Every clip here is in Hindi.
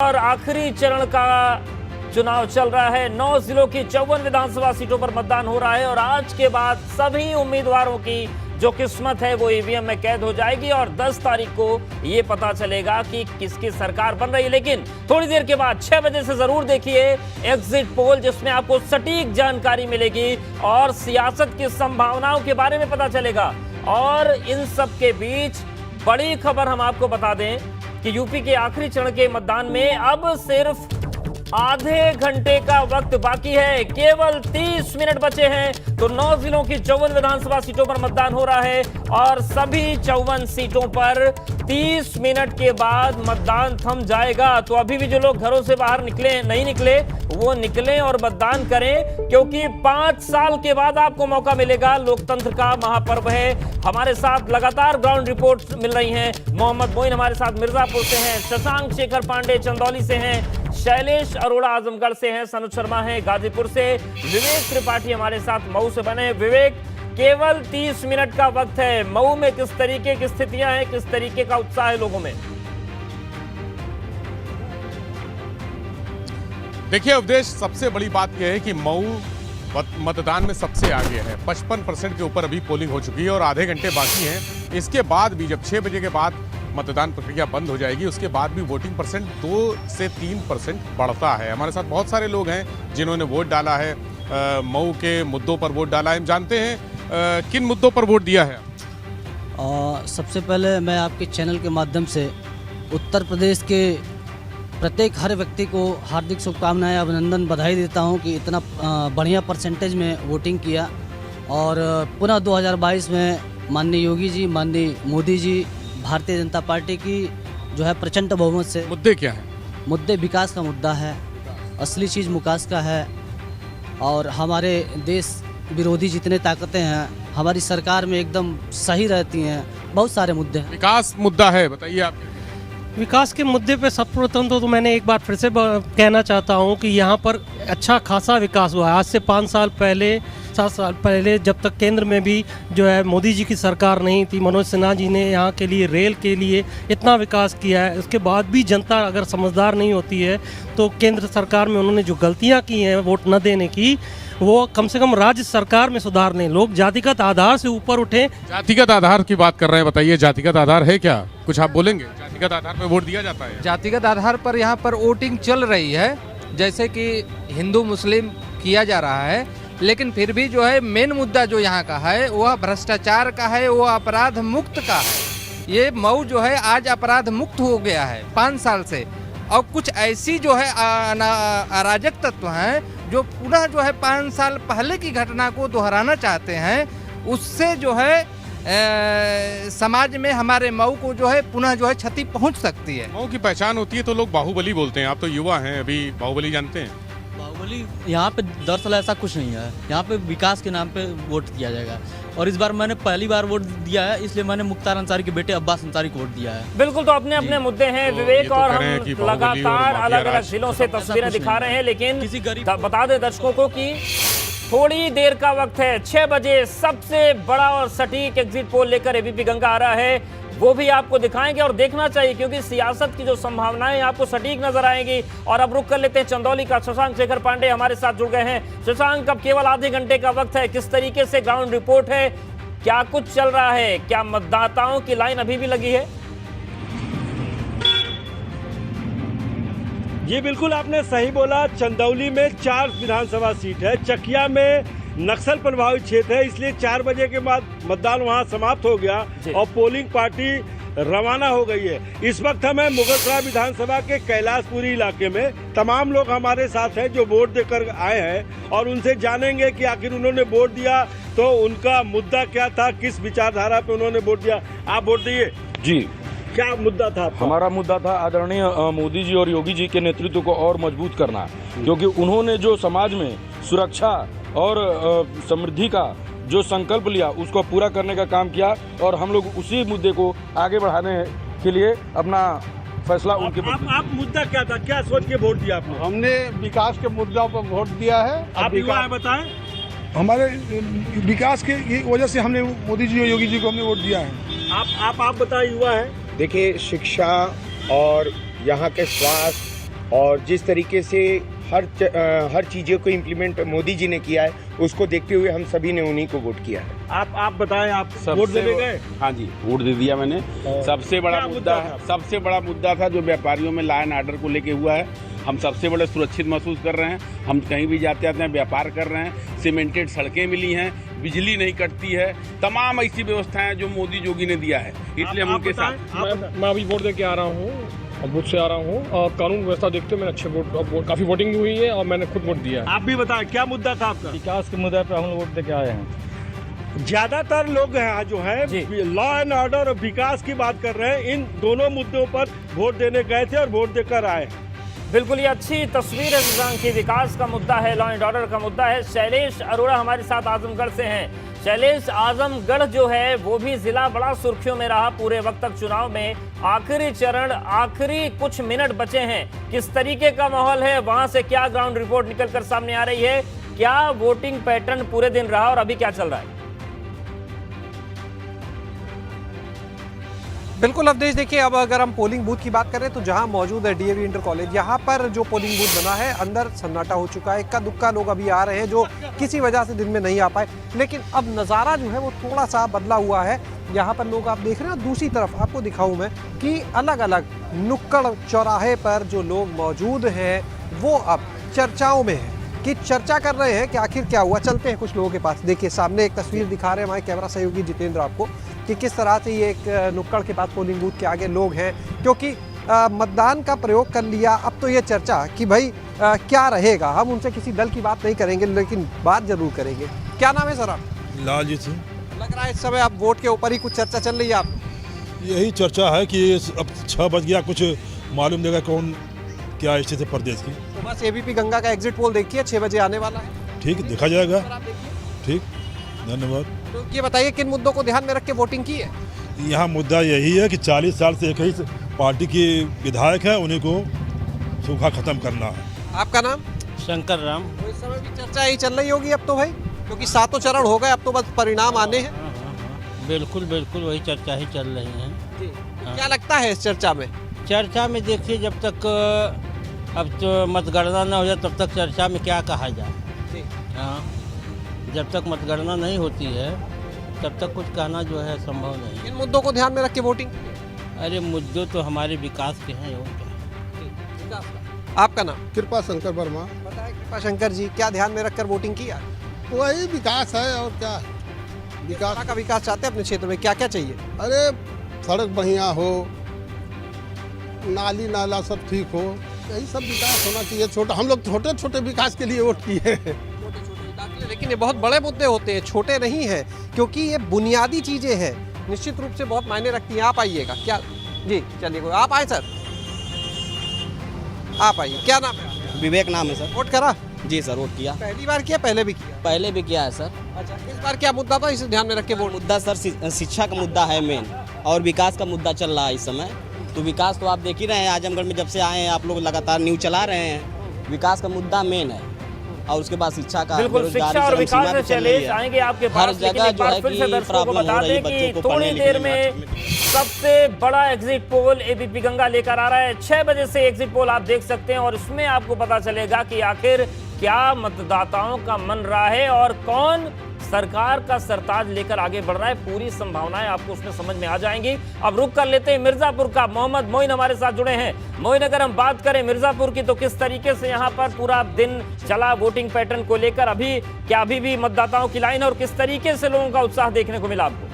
और आखिरी चरण का चुनाव चल रहा है। 9 जिलों की 54 विधानसभा सीटों पर मतदान हो रहा है और आज के बाद सभी उम्मीदवारों की जो किस्मत है वो ईवीएम में कैद हो जाएगी और 10 तारीख को ये पता चलेगा कि किसकी सरकार बन रही है। लेकिन थोड़ी देर के बाद 6 बजे से जरूर देखिए एग्जिट पोल, जिसमें आपको सटीक जानकारी मिलेगी और सियासत की संभावनाओं के बारे में पता चलेगा। और इन सब के बीच बड़ी खबर हम आपको बता दें कि यूपी के आखिरी चरण के मतदान में अब सिर्फ आधे घंटे का वक्त बाकी है, केवल 30 मिनट बचे हैं। तो 9 जिलों की 54 विधानसभा सीटों पर मतदान हो रहा है और सभी 54 सीटों पर 30 मिनट के बाद मतदान थम जाएगा। तो अभी भी जो लोग घरों से बाहर नहीं निकले वो निकलें और मतदान करें, क्योंकि 5 साल के बाद आपको मौका मिलेगा। लोकतंत्र का महापर्व है। हमारे साथ लगातार ग्राउंड रिपोर्ट मिल रही हैं। मोहम्मद मोइन हमारे साथ मिर्जापुर से हैं, शशांक शेखर पांडे चंदौली से हैं, शैलेश अरोड़ा आजमगढ़ से हैं, सनुज शर्मा हैं गाजीपुर से, विवेक त्रिपाठी हमारे साथ मऊ से बने। विवेक, केवल 30 मिनट का वक्त है। मऊ में किस तरीके की स्थितियां हैं, किस तरीके का उत्साह है लोगों में? देखिए अवधेश, सबसे बड़ी बात यह है कि मऊ मतदान में सबसे आगे है। 55% के ऊपर अभी पोलिंग हो चुकी है और आधे घंटे बाकी हैं। इसके बाद भी जब 6 बजे के बाद मतदान प्रक्रिया बंद हो जाएगी, उसके बाद भी वोटिंग परसेंट 2 से 3% बढ़ता है। हमारे साथ बहुत सारे लोग हैं जिन्होंने वोट डाला है, मऊ के मुद्दों पर वोट डाला है। हम जानते हैं किन मुद्दों पर वोट दिया है। सबसे पहले मैं आपके चैनल के माध्यम से उत्तर प्रदेश के प्रत्येक हर व्यक्ति को हार्दिक शुभकामनाएं, अभिनंदन, बधाई देता हूं कि इतना बढ़िया परसेंटेज में वोटिंग किया। और पुनः 2022 में माननीय योगी जी, माननीय मोदी जी, भारतीय जनता पार्टी की जो है प्रचंड बहुमत से। मुद्दे क्या हैं? मुद्दे विकास का मुद्दा है, असली चीज़ विकास का है। और हमारे देश विरोधी जितने ताकतें हैं हमारी सरकार में एकदम सही रहती हैं। बहुत सारे मुद्दे हैं। विकास मुद्दा है, बताइए आप। विकास के मुद्दे पे सर्वप्रथम तो मैंने एक बार फिर से कहना चाहता हूँ कि यहाँ पर अच्छा खासा विकास हुआ है। आज से 5 साल पहले, 7 साल पहले, जब तक केंद्र में भी जो है मोदी जी की सरकार नहीं थी, मनोज सिन्हा जी ने यहाँ के लिए, रेल के लिए इतना विकास किया है। उसके बाद भी जनता अगर समझदार नहीं होती है तो केंद्र सरकार में उन्होंने जो गलतियाँ की हैं वोट न देने की, वो कम से कम राज्य सरकार में सुधार लें। लोग जातिगत आधार से ऊपर उठें। जातिगत आधार की बात कर रहे हैं, बताइए जातिगत आधार है क्या? कुछ आप बोलेंगे? जातिगत आधार पर वोट दिया जाता है? जातिगत आधार पर यहाँ पर वोटिंग चल रही है, जैसे कि हिंदू मुस्लिम किया जा रहा है। लेकिन फिर भी जो है मेन मुद्दा जो यहाँ का है वह भ्रष्टाचार का है, वो अपराध मुक्त का है। ये मऊ जो है आज अपराध मुक्त हो गया है 5 साल से। और कुछ ऐसी जो है अराजक तत्व हैं जो पुनः जो है 5 साल पहले की घटना को दोहराना चाहते हैं। उससे जो है समाज में हमारे मऊ को जो है पुनः जो है क्षति पहुंच सकती है। मऊ की पहचान होती है तो लोग बाहुबली बोलते हैं। आप तो युवा हैं, अभी बाहुबली जानते हैं? बाहुबली यहाँ पे दरअसल ऐसा कुछ नहीं है। यहाँ पे विकास के नाम पे वोट दिया जाएगा। और इस बार मैंने पहली बार वोट दिया है, इसलिए मैंने मुख्तार अंसारी के बेटे अब्बास अंसारी को वोट दिया है। बिल्कुल, तो अपने अपने मुद्दे हैं विवेक, और हम लगातार अलग अलग जिलों से तस्वीरें दिखा रहे हैं। लेकिन बता दें दर्शकों को कि थोड़ी देर का वक्त है। 6 बजे सबसे बड़ा और सटीक एग्जिट पोल लेकर एबीपी गंगा आ रहा है, वो भी आपको दिखाएंगे और देखना चाहिए, क्योंकि सियासत की जो संभावनाएं आपको सटीक नजर आएंगी। और अब रुक कर लेते हैं चंदौली का। शशांक शेखर पांडे हमारे साथ जुड़ गए हैं। शशांक, अब केवल आधे घंटे का वक्त है, किस तरीके से ग्राउंड रिपोर्ट है, क्या कुछ चल रहा है, क्या मतदाताओं की लाइन अभी भी लगी है? ये बिल्कुल आपने सही बोला। चंदौली में 4 विधानसभा सीट है, चकिया में नक्सल प्रभावित क्षेत्र है, इसलिए 4 बजे के बाद मतदान वहां समाप्त हो गया और पोलिंग पार्टी रवाना हो गई है। इस वक्त हमें मुगलसराय विधानसभा के कैलाशपुरी इलाके में तमाम लोग हमारे साथ हैं जो वोट देकर आए हैं और उनसे जानेंगे कि आखिर उन्होंने वोट दिया तो उनका मुद्दा क्या था, किस विचारधारा पे उन्होंने वोट दिया। आप वोट दिए जी? क्या मुद्दा था आपका? हमारा मुद्दा था आदरणीय मोदी जी और योगी जी के नेतृत्व को और मजबूत करना, क्योंकि उन्होंने जो समाज में सुरक्षा और समृद्धि का जो संकल्प लिया उसको पूरा करने का काम किया और हम लोग उसी मुद्दे को आगे बढ़ाने के लिए अपना फैसला उनके आप मुद्दा क्या था, क्या सोच के वोट दिया आपने? हमने विकास के मुद्दा पर वोट दिया है। आप युवा है, बताएं। हमारे विकास के वजह से हमने मोदी जी और योगी जी को हमने वोट दिया है। आप बताएं, युवा है। देखिए, शिक्षा और यहाँ के स्वास्थ्य और जिस तरीके से हर चीज़ों को इम्प्लीमेंट मोदी जी ने किया है, उसको देखते हुए हम सभी ने उन्हीं को वोट किया है। आप बताएं, आप वोट देने गए? हाँ जी, वोट दे दिया मैंने। सबसे बड़ा मुद्दा था जो व्यापारियों में लॉ एंड ऑर्डर को लेके हुआ है। हम सबसे बड़े सुरक्षित महसूस कर रहे हैं। हम कहीं भी जाते आते हैं, व्यापार कर रहे हैं। सीमेंटेड सड़कें मिली हैं, बिजली नहीं कटती है, तमाम ऐसी व्यवस्थाएं जो मोदी योगी ने दिया है, इसलिए हम उनके साथ। मैं अभी वोट दे के आ रहा हूँ, अब बूथ से आ रहा हूँ, और कानून व्यवस्था देखते हुए मैंने अच्छे वोट काफ़ी वोटिंग हुई है और मैंने खुद वोट दिया है। आप भी बताएं, क्या मुद्दा था आपका? विकास के मुद्दे पर हम वोट दे के आए हैं। ज्यादातर लोग हैं जो है लॉ एंड ऑर्डर और विकास की बात कर रहे हैं। इन दोनों मुद्दों पर वोट देने गए थे और वोट देकर आए। बिल्कुल, ये अच्छी तस्वीर है शशांक की। विकास का मुद्दा है, लॉ एंड ऑर्डर का मुद्दा है। शैलेश अरोड़ा हमारे साथ आजमगढ़ से हैं। शैलेश, आजमगढ़ जो है वो भी जिला बड़ा सुर्खियों में रहा पूरे वक्त तक चुनाव में। आखिरी चरण, आखिरी कुछ मिनट बचे हैं, किस तरीके का माहौल है वहां से? क्या ग्राउंड रिपोर्ट निकलकर सामने आ रही है? क्या वोटिंग पैटर्न पूरे दिन रहा और अभी क्या चल रहा है? बिल्कुल अवधेश, देखिए अब अगर हम पोलिंग बूथ की बात करें तो जहां मौजूद है डीएवी इंटर कॉलेज, यहां पर जो पोलिंग बूथ बना है अंदर सन्नाटा हो चुका है। इक्का दुक्का लोग अभी आ रहे हैं जो किसी वजह से दिन में नहीं आ पाए, लेकिन अब नज़ारा जो है वो थोड़ा सा बदला हुआ है। यहाँ पर लोग आप देख रहे हैं, दूसरी तरफ आपको दिखाऊं मैं कि अलग अलग नुक्कड़ चौराहे पर जो लोग मौजूद हैं वो अब चर्चाओं में हैं कि चर्चा कर रहे हैं कि आखिर क्या हुआ। चलते हैं कुछ लोगों के पास। देखिए सामने एक तस्वीर दिखा रहे हैं हमारे कैमरा सहयोगी जितेंद्र आपको कि किस तरह से ये एक नुक्कड़ के पास पोलिंग बूथ के आगे लोग हैं, क्योंकि मतदान का प्रयोग कर लिया। अब तो ये चर्चा कि भाई क्या रहेगा, हम उनसे किसी दल की बात नहीं करेंगे लेकिन बात जरूर करेंगे। क्या नाम है सर आप? लालजीत सिंह। लग रहा है इस समय आप वोट के ऊपर ही कुछ चर्चा चल रही है। आप यही चर्चा है कि अब 6 बज गया, कुछ मालूम देगा कौन क्या स्थिति है प्रदेश की। तो बस एबीपी गंगा का एग्जिट पोल देखिए, 6 बजे आने वाला है। ठीक, देखा जाएगा। ठीक, धन्यवाद। तो ये बताइए किन मुद्दों को ध्यान में रख के वोटिंग की है? यहाँ मुद्दा यही है कि 40 साल से एक ही पार्टी के विधायक है, उन्हीं को सूखा खत्म करना है। आपका नाम? शंकर राम। तो इस समय भी चर्चा यही चल रही होगी अब तो भाई, क्योंकि 7 चरण हो गए, अब तो बस परिणाम आने हैं। बिल्कुल बिल्कुल वही चर्चा ही चल रही है। क्या लगता है इस चर्चा में? चर्चा में देखिए, जब तक अब तो मतगणना न हो जाए तब तक चर्चा में क्या कहा जाए। हाँ, जब तक मतगणना नहीं होती है तब तक कुछ कहना जो है संभव नहीं। इन मुद्दों को ध्यान में रख के वोटिंग? अरे मुद्दे तो हमारे विकास के हैं। आपका नाम? कृपा शंकर वर्मा। बताएं कृपा शंकर जी, क्या ध्यान में रखकर वोटिंग किया? वही विकास है और क्या। विकास का विकास चाहते हैं अपने क्षेत्र में, क्या क्या चाहिए? अरे सड़क बढ़िया हो, नाली नाला सब ठीक हो, यही सब विकास होना चाहिए। छोटा, हम लोग छोटे छोटे विकास के लिए वोट किए हैं। लेकिन ये बहुत बड़े मुद्दे होते हैं, छोटे नहीं है, क्योंकि ये बुनियादी चीजें हैं, निश्चित रूप से बहुत मायने रखती हैं। आप आइएगा क्या? जी चलिए, आप आए सर, आप आइए। क्या नाम है? विवेक नाम है सर। वोट करा? जी सर, वोट किया। पहली बार किया? पहले भी किया? पहले भी किया है सर। अच्छा, इस बार क्या मुद्दा था, इसे ध्यान में रख के वोट? मुद्दा सर शिक्षा का मुद्दा है मेन, और विकास का मुद्दा चल रहा है इस समय। तो विकास तो आप देख ही रहे हैं, आजमगढ़ में जब से आए हैं आप लोग लगातार न्यूज चला रहे हैं। विकास का मुद्दा मेन है, और उसके बाद शिक्षा का, बिल्कुल शिक्षा और विकास से चैलेंज आएंगे आपके पास। हर जगह जो है कि दर्शकों को बता दें कि थोड़ी देर में सबसे बड़ा एग्जिट पोल एबीपी गंगा लेकर आ रहा है। 6 बजे से एग्जिट पोल आप देख सकते हैं और इसमें आपको पता चलेगा कि आखिर क्या मतदाताओं का मन रहा है और कौन सरकार का सरताज लेकर आगे बढ़ रहा है। पूरी संभावनाएं आपको उसमें समझ में आ जाएंगी। अब रुक कर लेते हैं मिर्जापुर का। मोहम्मद मोइन हमारे साथ जुड़े हैं। मोइन, अगर हम बात करें मिर्जापुर की तो किस तरीके से यहाँ पर पूरा दिन चला वोटिंग पैटर्न को लेकर? अभी भी मतदाताओं की लाइन है और किस तरीके से लोगों का उत्साह देखने को मिला आपको?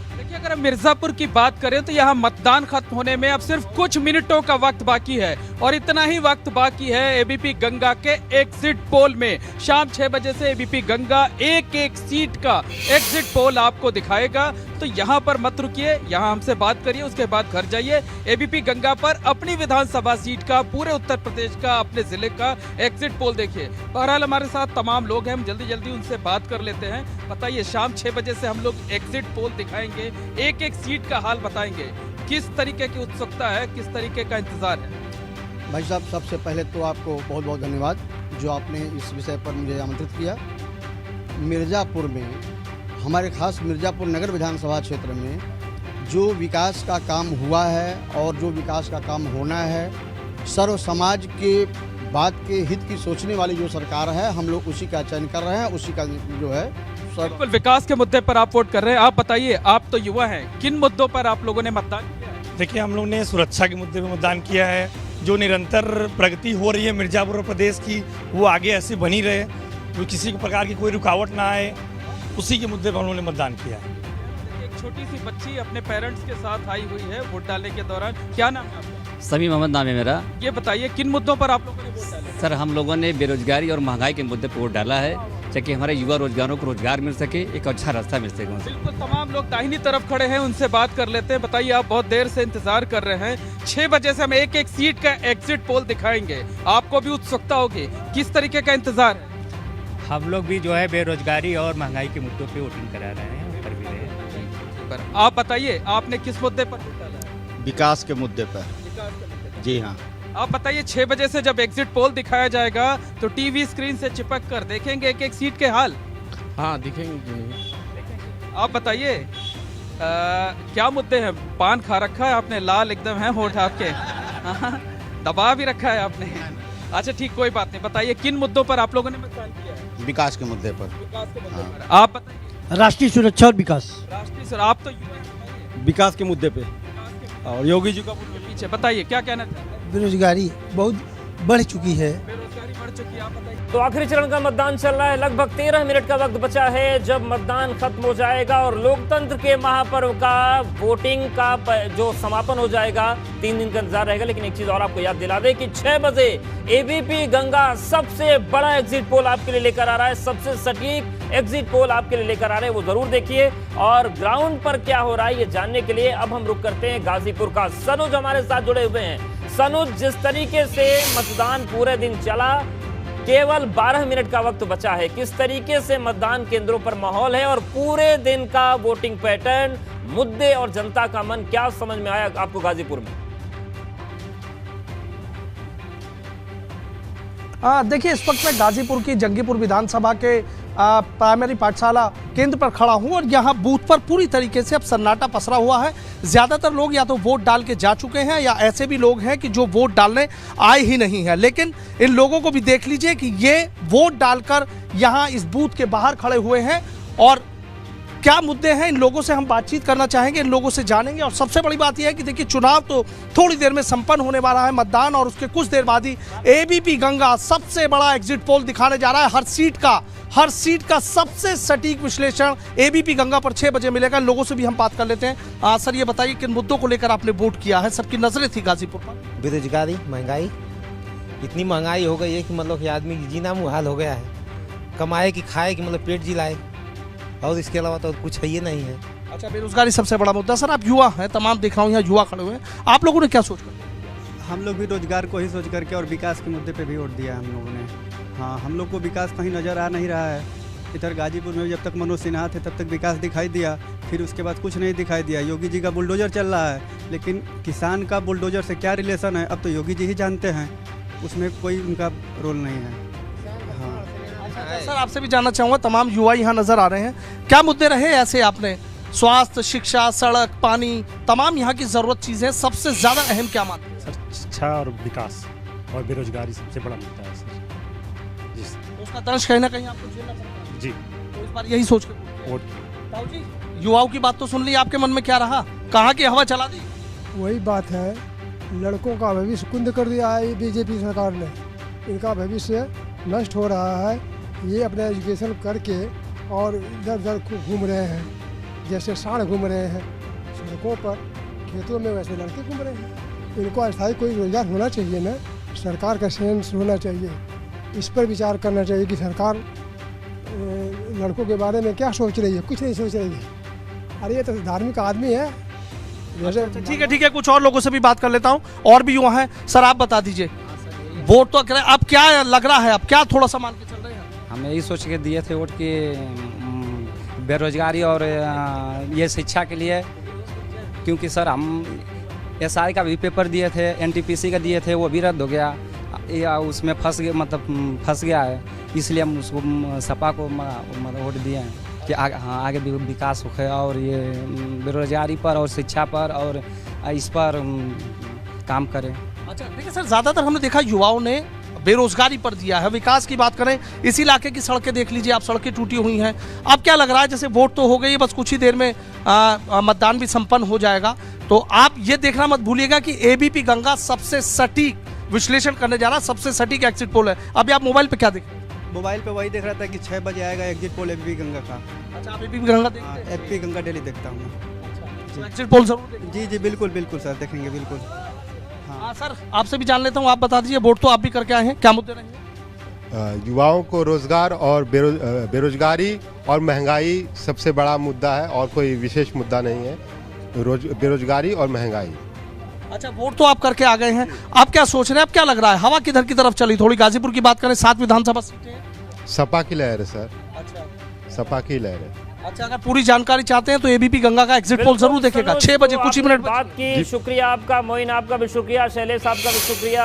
देखिए, अगर हम मिर्जापुर की बात करें तो यहाँ मतदान खत्म होने में अब सिर्फ कुछ मिनटों का वक्त बाकी है, और इतना ही वक्त बाकी है एबीपी गंगा के एग्जिट पोल में। शाम 6 बजे से एबीपी गंगा एक एक सीट का एग्जिट पोल आपको दिखाएगा। तो यहाँ पर मत रुकिए, यहाँ हमसे बात करिए, उसके बाद घर जाइए। एबीपी गंगा पर अपनी विधानसभा सीट का, पूरे उत्तर प्रदेश का, अपने जिले का एग्जिट पोल देखिए। बहरहाल हमारे साथ तमाम लोग हैं, हम जल्दी जल्दी उनसे बात कर लेते हैं। बताइए, शाम 6 बजे से हम लोग एग्जिट पोल दिखाएंगे, एक एक सीट का हाल बताएंगे। किस तरीके की उत्सुकता है, किस तरीके का इंतजार है? भाई साहब, सबसे पहले तो आपको बहुत बहुत धन्यवाद जो आपने इस विषय पर मुझे आमंत्रित किया। मिर्ज़ापुर में, हमारे खास मिर्ज़ापुर नगर विधानसभा क्षेत्र में जो विकास का काम हुआ है और जो विकास का काम होना है, सर्व समाज के बात के हित की सोचने वाली जो सरकार है, हम लोग उसी का चयन कर रहे हैं, उसी का जो है बिल्कुल विकास के मुद्दे पर आप वोट कर रहे हैं। आप बताइए, आप तो युवा हैं, किन मुद्दों पर आप लोगों ने मतदान किया है? देखिए, हम लोग ने सुरक्षा के मुद्दे पर मतदान किया है। जो निरंतर प्रगति हो रही है मिर्जापुर प्रदेश की, वो आगे ऐसे बनी रहे, वो किसी प्रकार की कोई रुकावट ना आए, उसी के मुद्दे पर हम लोगों ने मतदान किया है। एक छोटी सी बच्ची अपने पेरेंट्स के साथ आई हुई है वोट डालने के दौरान। क्या नाम है आपका? समी मोहम्मद नाम है मेरा। ये बताइए, किन मुद्दों पर आप लोगों ने वोट डाला? सर, हम लोगों ने बेरोजगारी और महंगाई के मुद्दे पर वोट डाला है, ताकि हमारे युवा रोजगारों को रोजगार मिल सके, एक अच्छा रास्ता मिल सके। बिल्कुल, तमाम लोग दाहिनी तरफ खड़े हैं, उनसे बात कर लेते हैं। बताइए, आप बहुत देर से इंतजार कर रहे हैं। 6 बजे से हम एक एक सीट का एग्जिट पोल दिखाएंगे, आपको भी उत्सुकता होगी। किस तरीके का इंतजार है? हम लोग भी जो है बेरोजगारी और महंगाई के मुद्दों पे वोटिंग करा रहे हैं, कर भी रहे हैं। आप बताइए, आपने किस मुद्दे पर वोट डाला है? विकास के मुद्दे पर। जी हाँ। आप बताइए, 6 बजे से जब एग्जिट पोल दिखाया जाएगा तो टीवी स्क्रीन से चिपक कर देखेंगे एक एक सीट के हाल? हाँ, दिखेंगे। आप बताइए, क्या मुद्दे हैं? पान खा रखा है आपने, लाल एकदम है होठ आपके, दबा भी रखा है आपने। अच्छा ठीक, कोई बात नहीं। बताइए, किन मुद्दों पर आप लोगों ने मतदान किया है? विकास के मुद्दे पर। विकास के मुद्दे पर। हाँ। आप बताइए। राष्ट्रीय सुरक्षा और विकास। राष्ट्रीय सुरक्षा। आप तो विकास के मुद्दे पे और योगी जी का पीछे। बताइए, क्या कहना चाहते हैं? बेरोजगारी बहुत बढ़ चुकी है। बेरोजगारी बढ़ चुकी है, आप बताइए। तो आखिरी चरण का मतदान चल रहा है, लगभग 13 मिनट का वक्त बचा है जब मतदान खत्म हो जाएगा और लोकतंत्र के महापर्व का वोटिंग का जो समापन हो जाएगा। 3 दिन का इंतजार रहेगा, लेकिन एक चीज और आपको याद दिला दे कि 6 बजे एबीपी गंगा सबसे बड़ा एग्जिट पोल आपके लिए लेकर आ रहा है, सबसे सटीक एग्जिट पोल आपके लिए लेकर आ रहे हैं, वो जरूर देखिए। और ग्राउंड पर क्या हो रहा है ये जानने के लिए अब हम रुक करते हैं गाजीपुर का। सनुज हमारे साथ जुड़े हुए हैं। सनुज, जिस तरीके से मतदान पूरे दिन चला, केवल 12 मिनट का वक्त बचा है, किस तरीके से मतदान केंद्रों पर माहौल है और पूरे दिन का वोटिंग पैटर्न, मुद्दे और जनता का मन क्या समझ में आया आपको गाजीपुर में? देखिए, इस वक्त मैं गाजीपुर की जंगीपुर विधानसभा के प्राइमरी पाठशाला केंद्र पर खड़ा हूं और यहां बूथ पर पूरी तरीके से अब सन्नाटा पसरा हुआ है। ज़्यादातर लोग या तो वोट डाल के जा चुके हैं या ऐसे भी लोग हैं कि जो वोट डालने आए ही नहीं हैं। लेकिन इन लोगों को भी देख लीजिए कि ये वोट डालकर यहां इस बूथ के बाहर खड़े हुए हैं और क्या मुद्दे हैं, इन लोगों से हम बातचीत करना चाहेंगे, इन लोगों से जानेंगे। और सबसे बड़ी बात यह है कि देखिए, चुनाव तो थोड़ी देर में संपन्न होने वाला है, मतदान, और उसके कुछ देर बाद ही एबीपी गंगा सबसे बड़ा एग्जिट पोल दिखाने जा रहा है। हर सीट का सबसे सटीक विश्लेषण एबीपी गंगा पर 6 बजे मिलेगा। लोगों से भी हम बात कर लेते हैं। सर, ये बताइए, किन मुद्दों को लेकर आपने वोट किया है? सबकी नजरें थी गाजीपुर पर। बेरोजगारी, महंगाई, इतनी महंगाई हो गई है कि मतलब कि आदमी जीना मुहाल हो गया है। कमाए कि खाए कि मतलब पेट जिलाए, और इसके अलावा तो कुछ है ही नहीं है। अच्छा, बेरोजगारी सबसे बड़ा मुद्दा। सर, आप युवा हैं, तमाम देख रहा हूँ यहाँ युवा खड़े हुए हैं, आप लोगों ने क्या सोच कर? हम लोग भी रोजगार को ही सोच करके और विकास के मुद्दे पे भी वोट दिया हम लोगों ने। हाँ, हम लोग को विकास कहीं नज़र आ नहीं रहा है। इधर गाजीपुर में जब तक मनोज सिन्हा थे तब तक विकास दिखाई दिया, फिर उसके बाद कुछ नहीं दिखाई दिया। योगी जी का बुलडोजर चल रहा है, लेकिन किसान का बुलडोजर से क्या रिलेशन है अब तो योगी जी ही जानते हैं, उसमें कोई उनका रोल नहीं है। सर, आपसे भी जानना चाहूँगा, तमाम युवा यहाँ नजर आ रहे हैं, क्या मुद्दे रहे ऐसे आपने? स्वास्थ्य, शिक्षा, सड़क, पानी, तमाम यहाँ की जरूरत चीजें, सबसे ज्यादा अहम क्या मानते हैं? सर, शिक्षा और विकास और बेरोजगारी सबसे बड़ा मुद्दा है सर। उसका दंश कहीं ना कहीं आपको झेलना पड़ता है। जी, तो इस बार यही सोच के वोट किया। युवाओं की बात तो सुन ली, आपके मन में क्या रहा? कहाँ की हवा चला दी? वही बात है, लड़कों का भविष्य कुंद कर दिया है बीजेपी सरकार ने। इनका भविष्य नष्ट हो रहा है। ये अपना एजुकेशन करके और इधर उधर घूम रहे हैं, जैसे सांड घूम रहे हैं सड़कों पर, खेतों में, वैसे लड़के घूम रहे हैं। इनको अस्थायी कोई रोजगार होना चाहिए ना, सरकार का सेंस होना चाहिए। इस पर विचार करना चाहिए कि सरकार लड़कों के बारे में क्या सोच रही है। कुछ नहीं सोच रही है। अरे ये तो धार्मिक आदमी है। ठीक है, कुछ और लोगों से भी बात कर लेता हूँ, और भी युवा हैं। सर, आप बता दीजिए, वोट तो करें, अब क्या लग रहा है, अब क्या थोड़ा सा मान के चल रहे हैं? हम यही सोच के दिए थे वोट कि बेरोजगारी और ये शिक्षा के लिए, क्योंकि सर हम एसआई का भी पेपर दिए थे, एनटीपीसी का दिए थे, वो भी रद्द हो गया, या उसमें फंस गया है, इसलिए हम उसको सपा को वोट दिए हैं। कि हाँ आगे भी विकास हो और ये बेरोजगारी पर और शिक्षा पर और इस पर काम करें। अच्छा देखिए सर, ज़्यादातर हमने देखा युवाओं ने बेरोजगारी पर दिया है। विकास की बात करें, इस इलाके की सड़कें देख लीजिए आप, सड़कें टूटी हुई हैं। अब क्या लग रहा है, जैसे वोट तो हो गई, बस कुछ ही देर में मतदान भी संपन्न हो जाएगा, तो आप ये देखना मत भूलिएगा कि एबीपी गंगा सबसे सटीक विश्लेषण करने जा रहा है, सबसे सटीक एग्जिट पोल है। अभी आप मोबाइल पे क्या देख रहे हैं? मोबाइल पे वही देख रहा था कि 6 बजे आएगा एग्जिट पोल एबीपी गंगा का। अच्छा, आप एबीपी गंगा देखते हैं? एबीपी गंगा डेली देखता हूँ। एग्जिट पोल जरूर देखेंगे? जी जी बिल्कुल बिल्कुल सर, देखेंगे बिल्कुल। हाँ सर, आपसे भी जान लेता हूँ, आप बता दीजिए, वोट तो आप भी करके आए हैं, क्या मुद्दे रहेंगे? युवाओं को रोजगार और बेरोजगारी और महंगाई सबसे बड़ा मुद्दा है, और कोई विशेष मुद्दा नहीं है। बेरोजगारी और महंगाई। अच्छा, वोट तो आप करके आ गए हैं, आप क्या सोच रहे हैं, अब क्या लग रहा है, हवा किधर की तरफ चली? थोड़ी गाजीपुर की बात करें, 7 विधानसभा सीटें हैं। सपा की लहर है सर। अच्छा, सपा की लहर है। अच्छा, अगर पूरी जानकारी चाहते हैं तो एबीपी गंगा का एग्जिट पोल जरूर देखेगा। 6 बजे कुछ ही मिनट बात की। शुक्रिया आपका मोइन, आपका भी शुक्रिया, शैलेश आपका भी शुक्रिया।